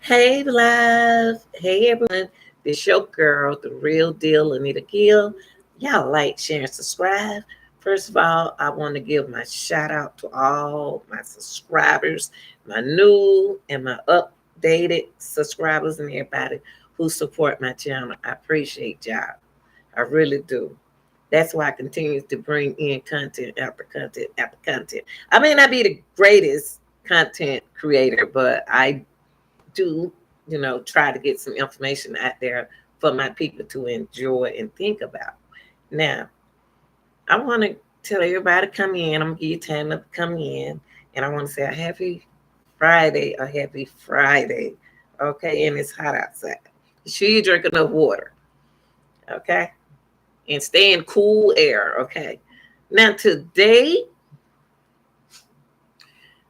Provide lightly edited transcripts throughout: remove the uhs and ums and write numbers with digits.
Hey, love. Hey, everyone. This your girl, the real deal, Anita Gill. Y'all like, share, and subscribe. First of all, I want to give my shout out to all my subscribers, my new and my updated subscribers, and everybody who support my channel. I appreciate y'all. I really do. That's why I continue to bring in content after content after content. I may not be the greatest content creator, but I do, try to get some information out there for my people to enjoy and think about. Now, I want to tell everybody to come in. I'm going to give you time to come in. And I want to say a happy Friday. Okay. And it's hot outside. Be sure you drink enough water. Okay. And stay in cool air. Okay. Now, today,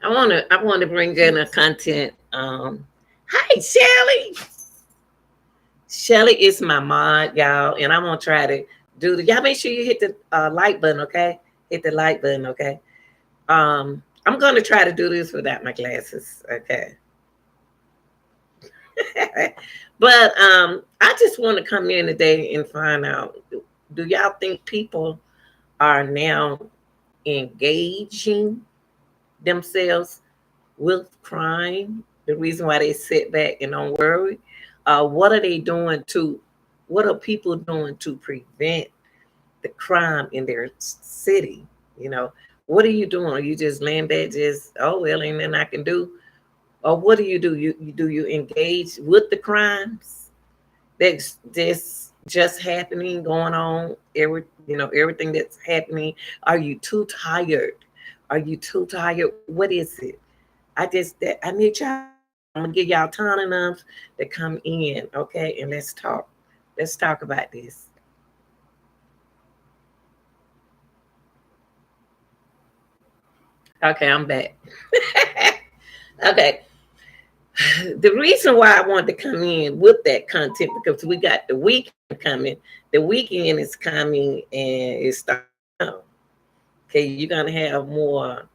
I want to bring in a content. Hi, Shelly. Shelly is my mod, y'all, and I'm gonna try to do the. Y'all make sure you hit the like button, okay? Hit the like button, okay? I'm gonna try to do this without my glasses, okay? But I just want to come in today and find out: do y'all think people are now engaging themselves with crime? The reason why they sit back and don't worry. What are they doing to? What are people doing to prevent the crime in their city? You know, what are you doing? Are you just laying back, just oh well, ain't nothing I can do? Or what do you do? You engage with the crimes that's just happening, going on? Everything that's happening. Are you too tired? Are you too tired? What is it? I need y'all. I'm gonna give y'all time enough to come in, okay? And let's talk. Let's talk about this. Okay, I'm back. Okay. The reason why I wanted to come in with that content because we got the weekend coming. The weekend is coming and it's starting now. Okay, you're gonna have more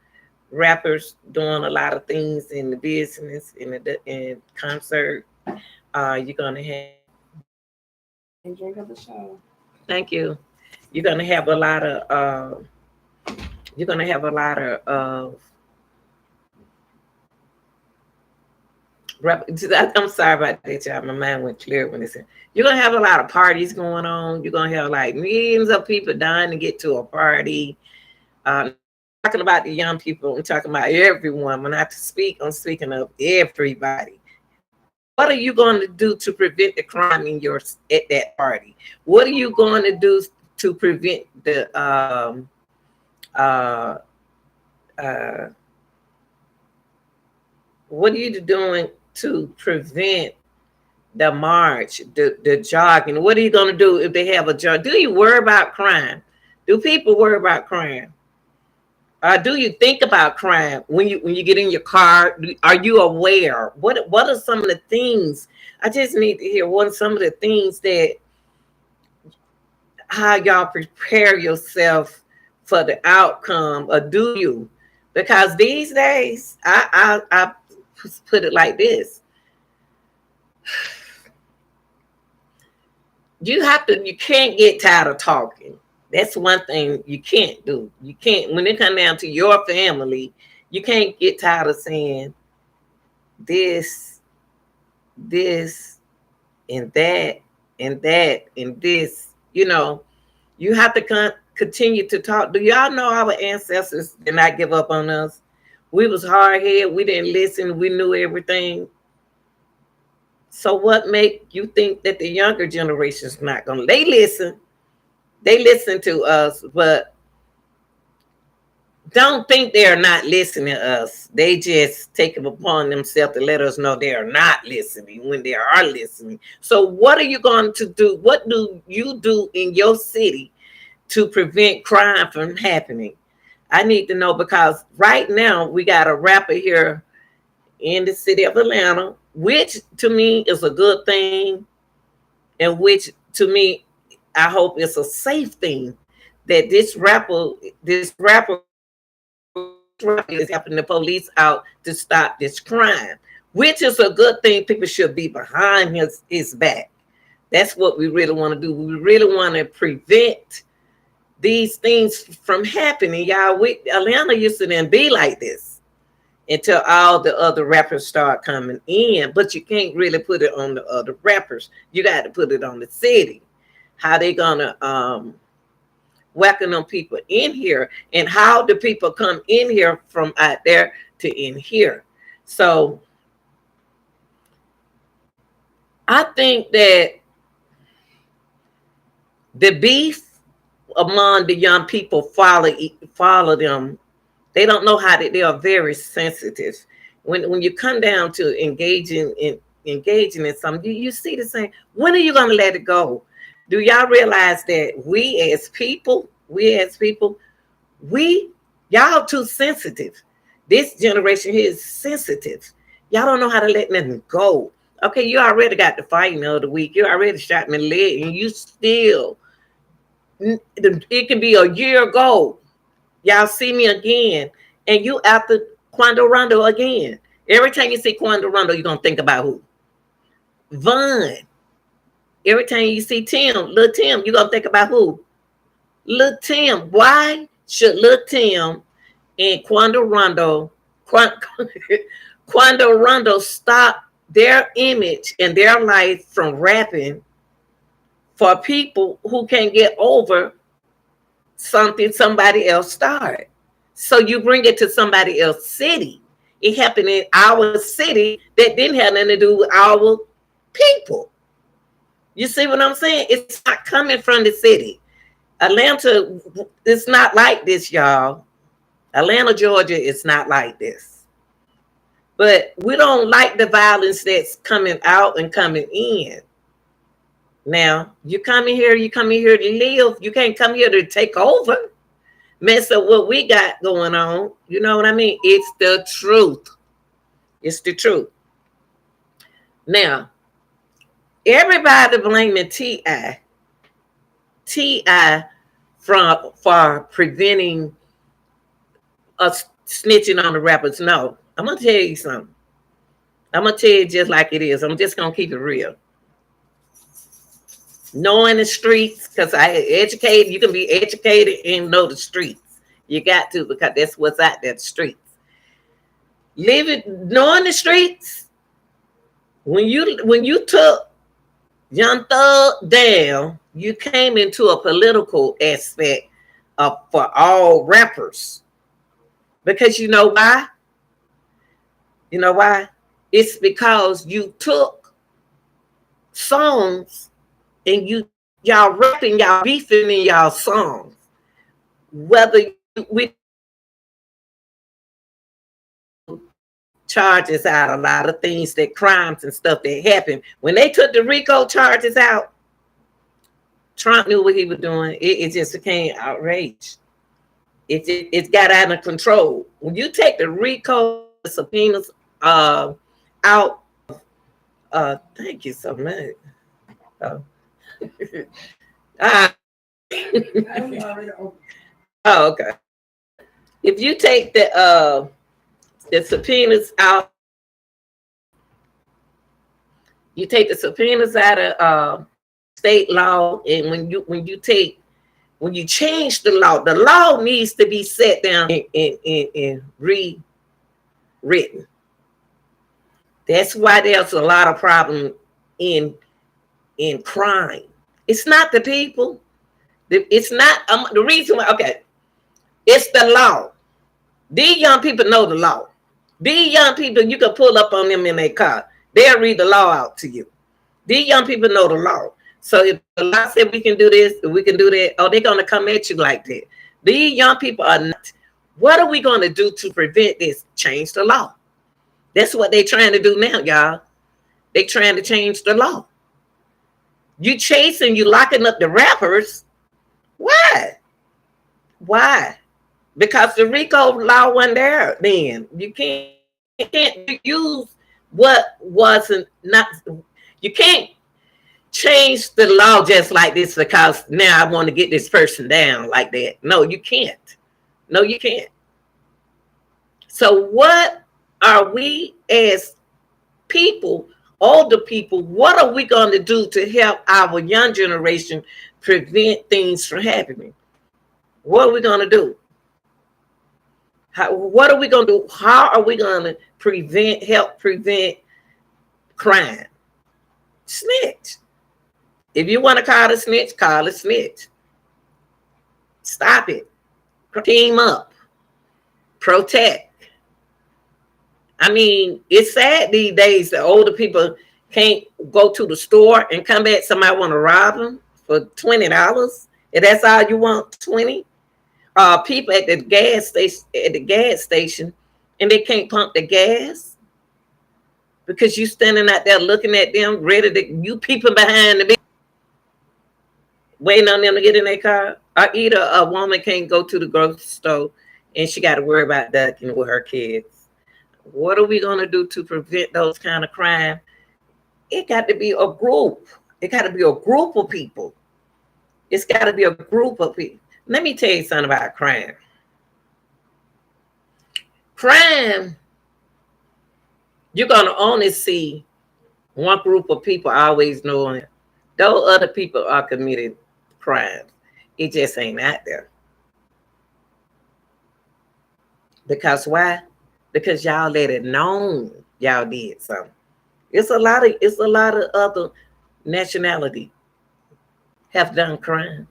rappers doing a lot of things in the business in concert. You're gonna have And drink of the show. thank you. You're gonna have a lot of you're gonna have a lot of I'm sorry about that, y'all. My mind went clear when it said you're gonna have a lot of parties going on. You're gonna have like millions of people dying to get to a party. Talking about the young people, I'm talking about everyone. When I speak, I'm speaking of everybody. What are you going to do to prevent the crime in your at that party? What are you going to do to prevent the uh, uh, what are you doing to prevent the march, the jogging? What are you going to do if they have a jog? Do you worry about crime? Do people worry about crime? Do you think about crime when you get in your car? Are you aware? What are some of the things? I just need to hear what are some of the things that how y'all prepare yourself for the outcome, or do you? Because these days, I put it like this: you can't get tired of talking. That's one thing you can't do. You can't when it comes down to your family. You can't get tired of saying this, this, and that, and that, and this. You have to continue to talk. Do y'all know our ancestors did not give up on us? We was hard headed. We didn't listen. We knew everything. So what make you think that the younger generation is not gonna? They listen. They listen to us, but don't think they are not listening to us. They just take it upon themselves to let us know they are not listening when they are listening. So what are you going to do? What do you do in your city to prevent crime from happening? I need to know because right now we got a rapper here in the city of Atlanta, which to me is a good thing, and which to me I hope it's a safe thing that this rapper is helping the police out to stop this crime. which is a good thing. People should be behind his back. That's what we really want to do. We really want to prevent these things from happening, y'all. Atlanta used to then be like this until all the other rappers start coming in. But you can't really put it on the other rappers. You got to put it on the city. How they gonna welcome them people in here, and how the people come in here from out there to in here. So I think that the beef among the young people follow them. They don't know how they are very sensitive. When you come down to engaging in something, you see the same. When are you going to let it go? Do y'all realize that we as people, y'all too sensitive. This generation here is sensitive. Y'all don't know how to let nothing go. Okay, you already got the fighting of the week. You already shot me in the leg, and you still, it can be a year ago. Y'all see me again, and you after Quando Rondo again. Every time you see Quando Rondo, you're going to think about who? Von. Every time you see Lil Tim, you're going to think about who? Lil Tim. Why should Lil Tim and Quando Rondo stop their image and their life from rapping for people who can't get over something somebody else started? So you bring it to somebody else's city. It happened in our city that didn't have nothing to do with our people. You see what I'm saying? It's not coming from the city. Atlanta, it's not like this, y'all. Atlanta, Georgia, it's not like this. But we don't like the violence that's coming out and coming in. Now, you come in here to live. You can't come here to take over, mess up what we got going on. You know what I mean? It's the truth. It's the truth. Now, everybody blaming T.I. for preventing us snitching on the rappers. No, I'm going to tell you something. I'm going to tell you just like it is. I'm just going to keep it real. Knowing the streets, because you can be educated and know the streets. You got to, because that's what's out there, the streets. Knowing the streets, when you took Young Thug down, you came into a political aspect for all rappers. Because you know why? You know why? It's because you took songs and y'all rapping, y'all beefing in y'all songs. Whether we charges out, a lot of things, that crimes and stuff that happened. When they took the RICO charges out, Trump knew what he was doing. It just became outrage. It got out of control. When you take the RICO subpoenas out, thank you so much. Oh, okay. If you take the subpoenas out, you take the subpoenas out of state law, and when you change the law needs to be set down and rewritten. That's why there's a lot of problem in crime. It's not the people. It's not the reason why. Okay, it's the law. These young people know the law. These young people, you can pull up on them in their car. They'll read the law out to you. These young people know the law. So if the law said we can do this, we can do that, oh, they're going to come at you like that. These young people are not. What are we going to do to prevent this? Change the law. That's what they're trying to do now, y'all. They're trying to change the law. You chasing, you locking up the rappers. Why? Why? Because the RICO law wasn't there then. You can't use what wasn't not. You can't change the law just like this because now I want to get this person down like that. No, you can't. No, you can't. So what are we as people, older people, what are we going to do to help our young generation prevent things from happening? What are we going to do? What are we going to do? How are we going to help prevent crime? Snitch. If you want to call a snitch, call a snitch. Stop it. Team up. Protect. I mean, it's sad these days that older people can't go to the store and come back. Somebody want to rob them for $20. If that's all you want, 20. People at the gas station, and they can't pump the gas because you standing out there looking at them, ready to you people behind the bed, waiting on them to get in their car. Or either a woman can't go to the grocery store and she got to worry about ducking with her kids. What are we going to do to prevent those kind of crime? It got to be a group. It got to be a group of people. It's got to be a group of people. Let me tell you something about crime. Crime, you're going to only see one group of people always knowing those other people are committing crimes. It just ain't out there. Because why? Because y'all let it known y'all did something. It's a lot of other nationality have done crimes,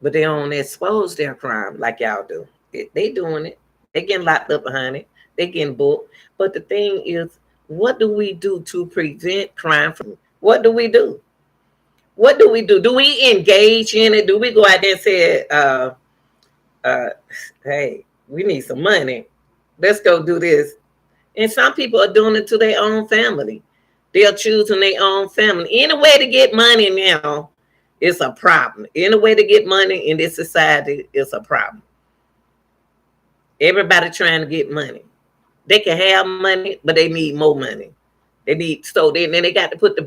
but they don't expose their crime like y'all do. They doing it. They getting locked up behind it. They getting booked. But the thing is, what do we do to prevent crime from? What do we do? What do we do? Do we engage in it? Do we go out there and say, hey, we need some money. Let's go do this. And some people are doing it to their own family. They're choosing their own family. Any way to get money now is a problem. Any way to get money in this society is a problem. Everybody trying to get money. They can have money, but they need more money. Then they got to put the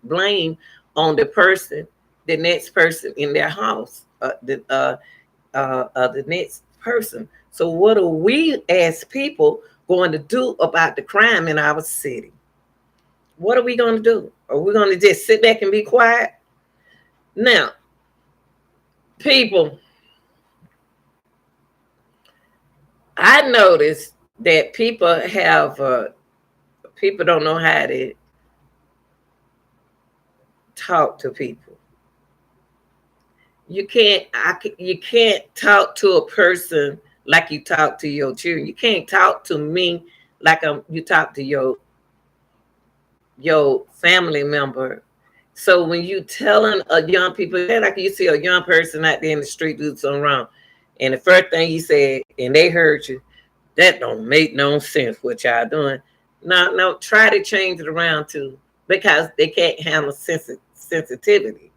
blame on the person, the next person in their house, the next person. So what are we as people going to do about the crime in our city? What are we going to do? Are we going to just sit back and be quiet? Now, people, I noticed that people don't know how to talk to people. You can't talk to a person like you talk to your children. You can't talk to me like you talk to your family member. So when you telling a young people, like you see a young person out there in the street do something wrong, and the first thing you said, and they heard you, that don't make no sense what y'all doing. No, try to change it around too, because they can't handle sensitivity.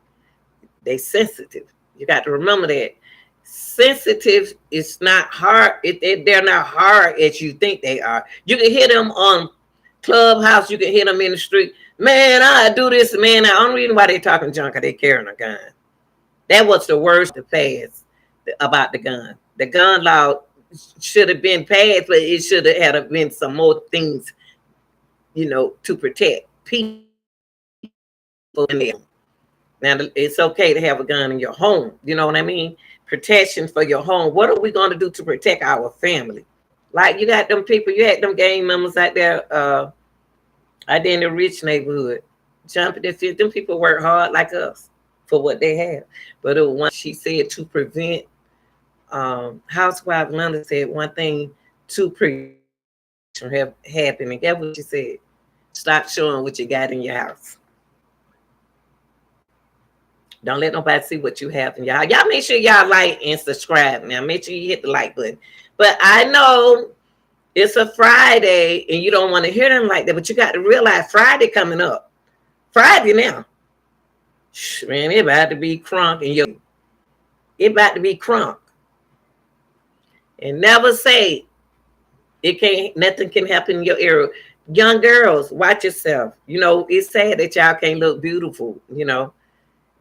They sensitive. You got to remember that. Sensitive is not hard. They're not hard as you think they are. You can hear them on Clubhouse. You can hear them in the street. Man, I do this, man. The only reason why they talking junk, they carrying a gun. That was the worst to pass about the gun. The gun law should have been passed, but it should have been some more things, to protect people in there. Now, it's okay to have a gun in your home. You know what I mean? Protection for your home. What are we going to do to protect our family? Like you got them people, you had them gang members out there, out there in the rich neighborhood, jumping their feet. Them people work hard like us for what they have. But it was one she said to prevent, Housewife Linda said one thing to prevent from happening. That's what she said. Stop showing what you got in your house. Don't let nobody see what you have in your house. Y'all make sure y'all like and subscribe. Now make sure you hit the like button. But I know it's a Friday and you don't want to hear them like that, but you got to realize Friday coming up. Friday now. Man, it about to be crunk and it about to be crunk. And never say nothing can happen in your area. Young girls, watch yourself. It's sad that y'all can't look beautiful,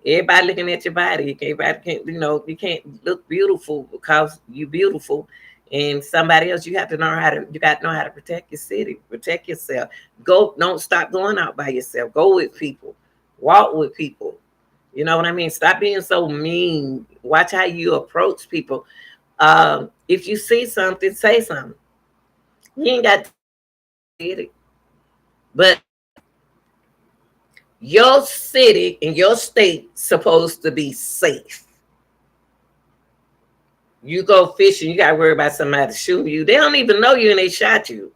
Everybody looking at your body. You can't look beautiful because you're beautiful. And somebody else, you got to know how to protect your city, protect yourself. Go, don't stop going out by yourself. Go with people, walk with people. You know what I mean? Stop being so mean. Watch how you approach people. If you see something, say something. You ain't got to get it. But your city and your state supposed to be safe. You go fishing, you gotta worry about somebody shooting you. They don't even know you and they shot you.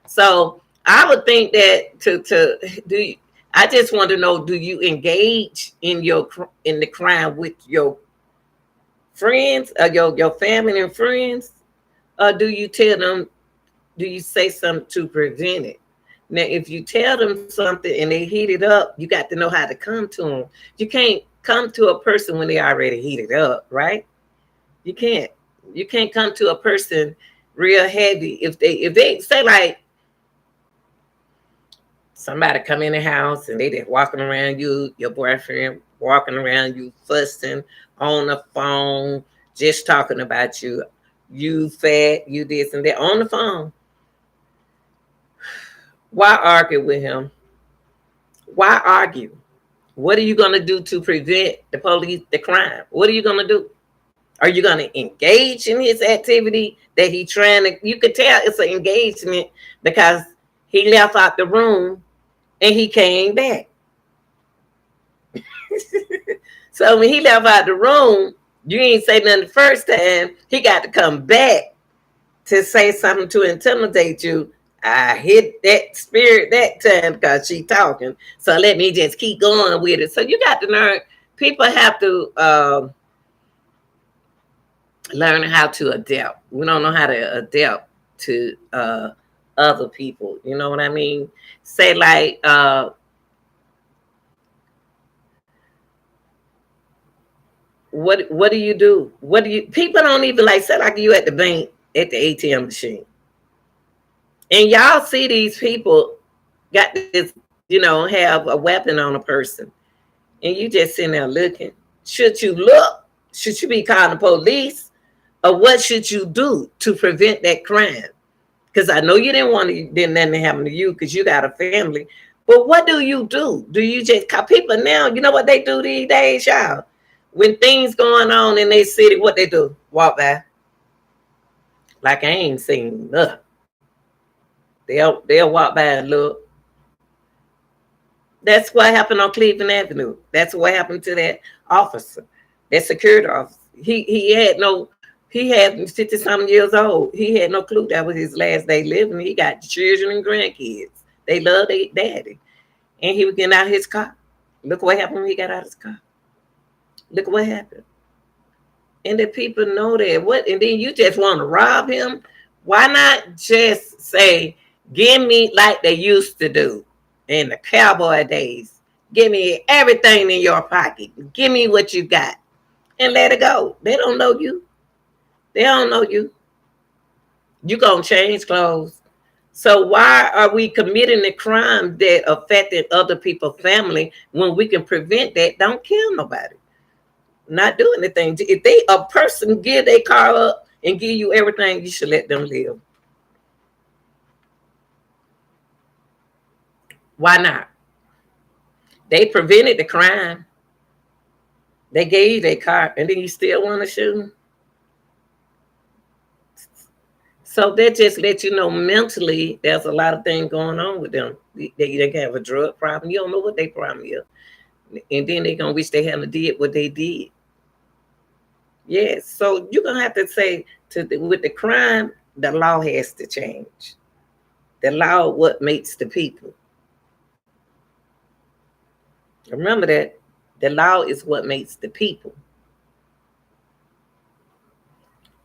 So I would think that to do you, I just want to know, do you engage in the crime with your friends or your family and friends? Or do you tell them, do you say something to prevent it? Now, if you tell them something and they heat it up, you got to know how to come to them. You can't come to a person when they already heated up, right? You can't. You can't come to a person real heavy if they say like somebody come in the house and they just walking around you, your boyfriend walking around you, fussing on the phone, just talking about you, you fat, you this and that on the phone. Why argue with him? Why argue? What are you going to do to prevent the police, the crime? What are you going to do? Are you going to engage in his activity that he trying to? You could tell it's an engagement because he left out the room and he came back. So when he left out the room, you ain't say nothing the first time. He got to come back to say something to intimidate you. I hit that spirit that time because she talking. So let me just keep going with it. So you got to learn. People have to learn how to adapt. We don't know how to adapt to other people. You know what I mean? Say like what do you do? What do you people don't even like say like you at the bank at the ATM machine. And y'all see these people got this, have a weapon on a person. And you just sitting there looking. Should you look? Should you be calling the police? Or what should you do to prevent that crime? Because I know you didn't nothing happen to you because you got a family. But what do you do? Do you just call people now? You know what they do these days, y'all? When things going on in their city, what they do? Walk by. Like I ain't seen nothing. They'll walk by and look. That's what happened on Cleveland Avenue. That's what happened to that officer, that security officer. He had 50 something years old. He had no clue that was his last day living. He got children and grandkids. They love their daddy. And he was getting out of his car. Look what happened when he got out of his car. Look what happened. And the people know that. And then you just want to rob him? Why not just say, give me like they used to do in the cowboy days? Give me everything in your pocket. Give me what you got. And let it go. They don't know you. They don't know you. You gonna change clothes. So why are we committing a crime that affected other people's family when we can prevent that? Don't kill nobody. Not do anything. If a person give their car up and give you everything, you should let them live. Why not? They prevented the crime. They gave you their car, and then you still want to shoot them. So that just let you know mentally there's a lot of things going on with them. They can have a drug problem. You don't know what their problem is. And then they're going to wish they hadn't did what they did. Yes. So you're going to have to say with the crime, the law has to change. The law, what makes the people. Remember that the law is what makes the people.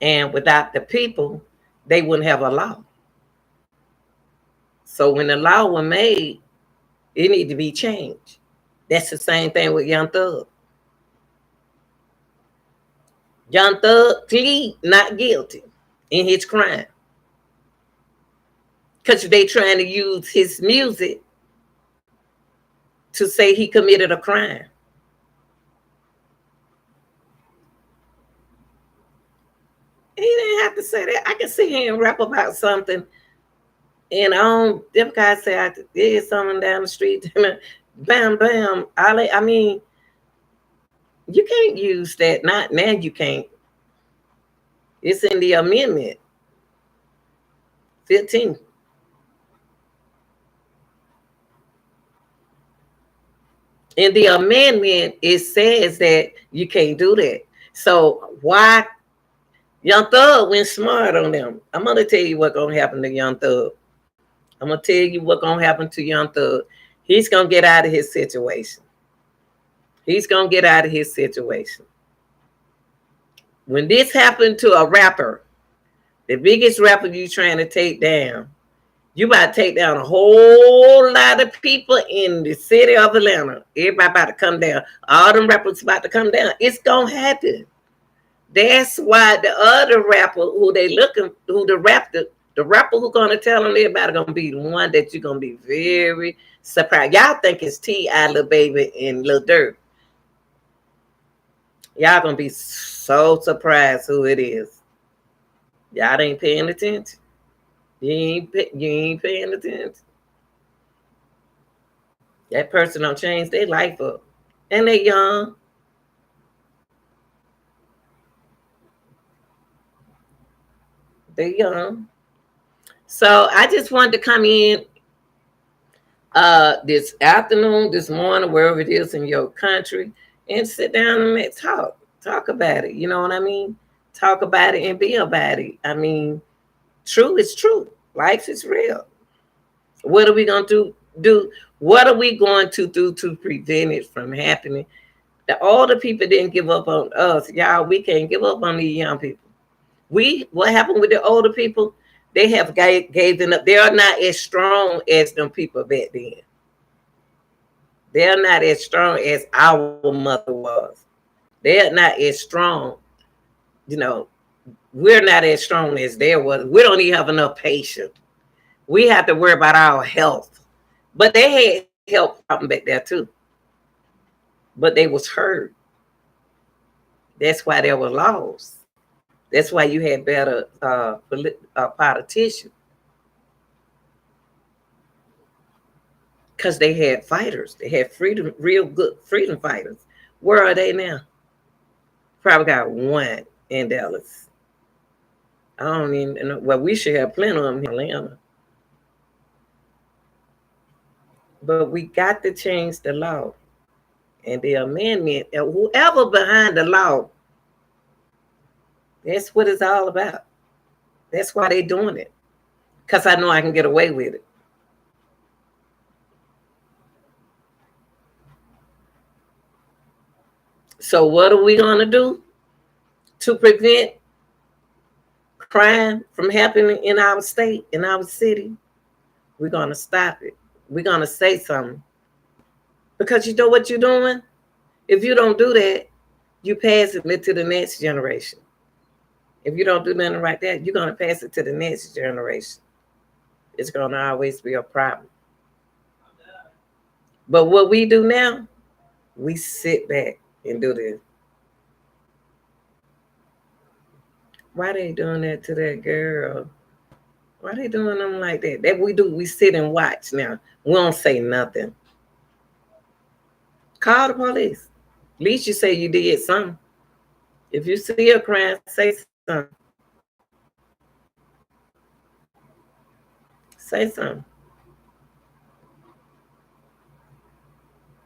And without the people, they wouldn't have a law. So when the law was made, it need to be changed. That's the same thing with Young Thug. Young Thug plead not guilty in his crime. Because they trying to use his music to say he committed a crime. He didn't have to say that. I can see him rap about something, and them guys say I did something down the street, bam, bam. I mean, you can't use that. Not now. You can't. It's in the amendment 15. In the amendment, it says that you can't do that. So why Young Thug went smart on them? I'm gonna tell you what's gonna happen to Young Thug. I'm gonna tell you what's gonna happen to Young Thug. He's gonna get out of his situation. He's gonna get out of his situation. When this happened to a rapper, the biggest rapper you trying to take down, you about to take down a whole lot of people in the city of Atlanta. Everybody about to come down. All them rappers about to come down. It's gonna happen. That's why the other rapper who the rapper who gonna tell them everybody gonna be the one that you're gonna be very surprised. Y'all think it's T.I., Lil Baby, and Lil Durk. Y'all gonna be so surprised who it is. Y'all ain't paying attention. You ain't paying attention. That person don't change their life up. And they young. They young. So I just wanted to come in this afternoon, this morning, wherever it is in your country, and sit down and talk about it. You know what I mean? Talk about it and be about it. I mean, true is true. Life is real. What are we going to do? What are we going to do to prevent it from happening? The older people didn't give up on us. Y'all, we can't give up on these young people. What happened with the older people? They have given up. They are not as strong as them people back then. They're not as strong as our mother was. They're not as strong. You know, we're not as strong as they was. We don't even have enough patience. We have to worry about our health. But they had health problem back there too. But they was hurt. That's why there were laws. That's why you had better politicians. Because they had fighters. They had freedom, real good freedom fighters. Where are they now? Probably got one in Dallas. I don't even know. Well, we should have plenty of them in Atlanta. But we got to change the law. And the amendment, whoever behind the law, that's what it's all about. That's why they're doing it. Because I know I can get away with it. So what are we going to do to prevent crime from happening in our state, in our city? We're going to stop it. We're going to say something. Because you know what you're doing? If you don't do that, you pass it to the next generation. If you don't do nothing right there, you're going to pass it to the next generation. It's going to always be a problem. But what we do now, we sit back and do this. Why they doing that to that girl? Why they doing them like that? That we do, we sit and watch now. We don't say nothing. Call the police. At least you say you did something. If you see a crime, say something. Say something.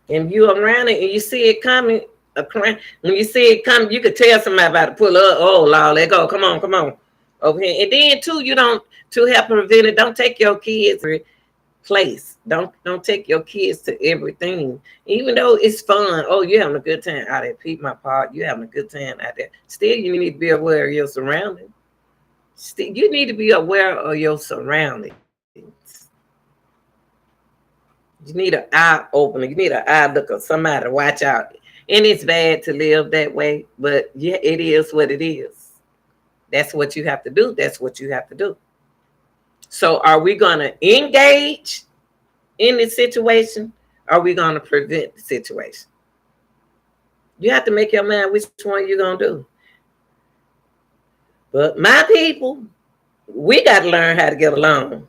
And you around it and you see it coming, a crime. When you see it coming, you could tell somebody about to pull up. Oh, Lord, let go. Come on. Over here. And then too, to help prevent it, don't take your kids to place. Don't take your kids to everything. Even though it's fun. Oh, you're having a good time out there. Peep my part. You're having a good time out there. Still, you need to be aware of your surroundings. You need to be aware of your surroundings. You need an eye opener. You need an eye looker, somebody to watch out. And it's bad to live that way, but yeah, it is what it is. That's what you have to do. That's what you have to do. So are we going to engage in the situation? Or are we going to prevent the situation? You have to make your mind which one you're going to do. But my people, we got to learn how to get along.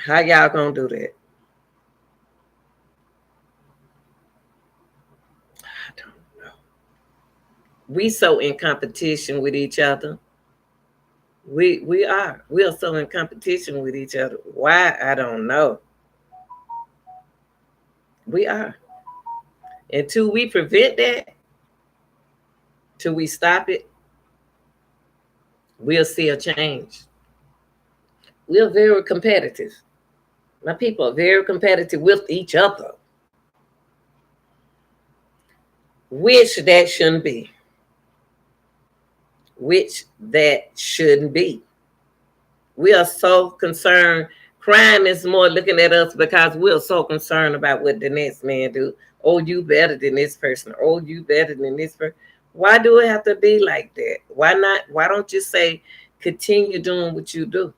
How y'all gonna do that? I don't know. We so in competition with each other. We are. We are so in competition with each other. Why? I don't know. We are. Until we prevent that, till we stop it, we'll see a change. We're very competitive. My people are very competitive with each other, which that shouldn't be. Which that shouldn't be. We are so concerned. Crime is more looking at us because we're so concerned about what the next man do. Oh, you better than this person. Oh, you better than this person. Why do it have to be like that? Why not? Why don't you say continue doing what you do?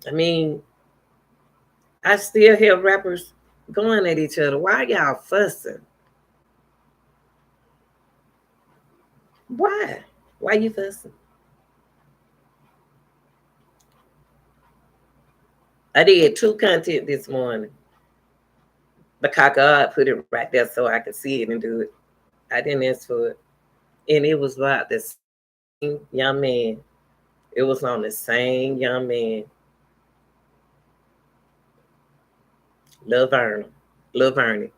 I mean, I still hear rappers going at each other. Why y'all fussing? Why? Why you fussing? I did 2 content this morning because God put it right there so I could see it and do it. I didn't ask for it. And it was about the same young man. It was on the same young man. Lil Vernon.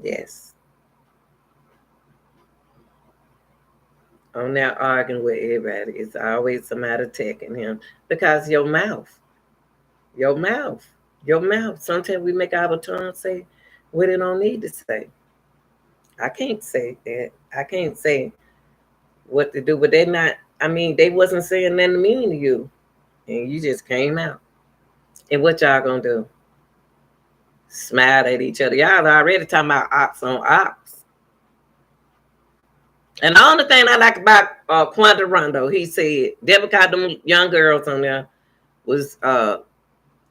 Yes. I'm not arguing with everybody. It's always somebody attacking him because your mouth. Sometimes we make our tongue say what it don't need to say. I can't say that. I can't say what to do, but they're not. I mean, they wasn't saying nothing mean to you, and you just came out. And what y'all gonna do? Smile at each other. Y'all already talking about ops on ops. And the only thing I like about Quanta Rondo, he said, that because them young girls on there was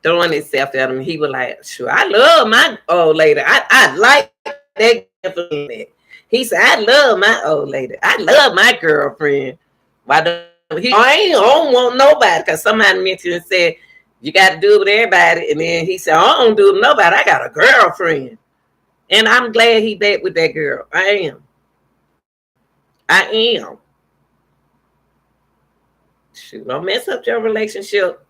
throwing itself at him, he was like, sure, I love my old lady. I like that. He said, I love my old lady. I love my girlfriend. Why don't he? I don't want nobody because somebody mentioned and said, you got to do it with everybody. And then he said, I don't do it with nobody. I got a girlfriend. And I'm glad he back with that girl. I am. Shoot, don't mess up your relationship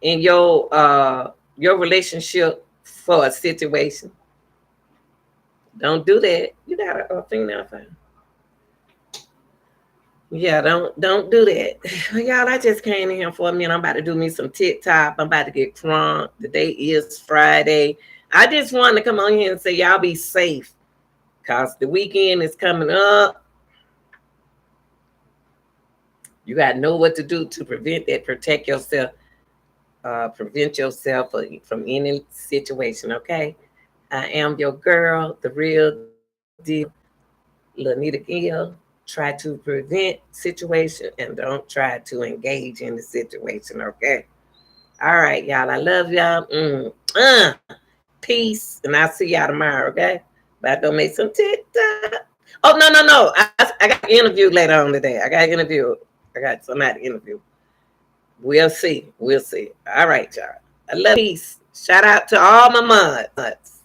in your relationship for a situation. Don't do that. You got a female fan. Yeah, don't do that. Y'all, I just came in here for a minute. I'm about to do me some TikTok. I'm about to get crunk. The day is Friday. I just wanted to come on here and say y'all be safe because the weekend is coming up. You got to know what to do to prevent that, protect yourself, prevent yourself from any situation, okay? I am your girl, the real deal, Lanita Gill. Try to prevent situation and don't try to engage in the situation, okay? All right, y'all. I love y'all. Peace. And I'll see y'all tomorrow, okay? About to make some TikTok. Oh, no. I got an interview later on today. I got somebody to interview. We'll see. All right, y'all. I love peace. Shout out to all my mods.